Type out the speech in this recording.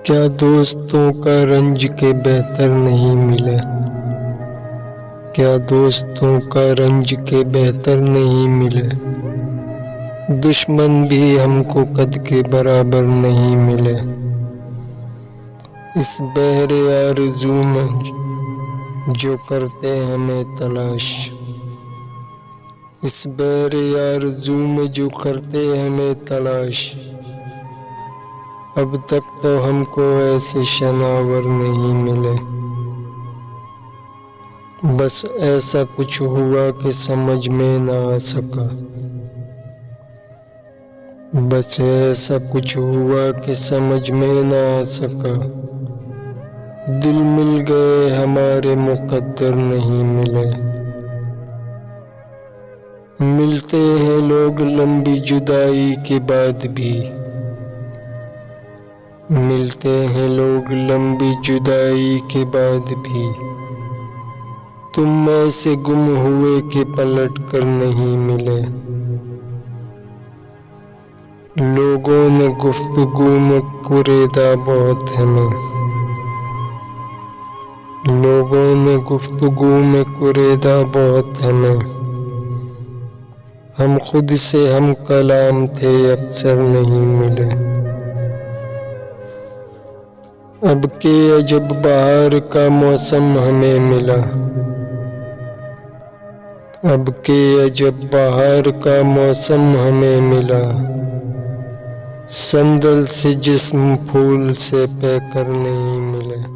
کیا دوستوں کا رنج کے بہتر نہیں ملے؟ کیا دوستوں کا رنج کے بہتر نہیں ملے؟ دشمن بھی ہم کو قد کے برابر نہیں ملے۔ اس بحر آرزو میں جو کرتے ہمیں تلاش، اس بحر آرزو میں جو کرتے ہمیں تلاش، اب تک تو ہم کو ایسے شناور نہیں ملے۔ بس ایسا کچھ ہوا کہ سمجھ میں نہ آ سکا، بس ایسا کچھ ہوا کہ سمجھ میں نہ آ سکا۔ دل مل گئے ہمارے مقدر نہیں ملے۔ ملتے ہیں لوگ لمبی جدائی کے بعد بھی، ملتے ہیں لوگ لمبی جدائی کے بعد بھی، تم ایسے گم ہوئے کہ پلٹ کر نہیں ملے۔ لوگوں نے گفتگو میں کریدا بہت ہمیں، لوگوں نے گفتگو میں کریدا بہت ہمیں، ہم خود سے ہم کلام تھے اکثر نہیں ملے۔ اب کہ عجب بہار کا موسم ہمیں ملا، اب کہ عجب بہار کا موسم ہمیں ملا، صندل سے جسم پھول سے پہ کر نہیں ملے۔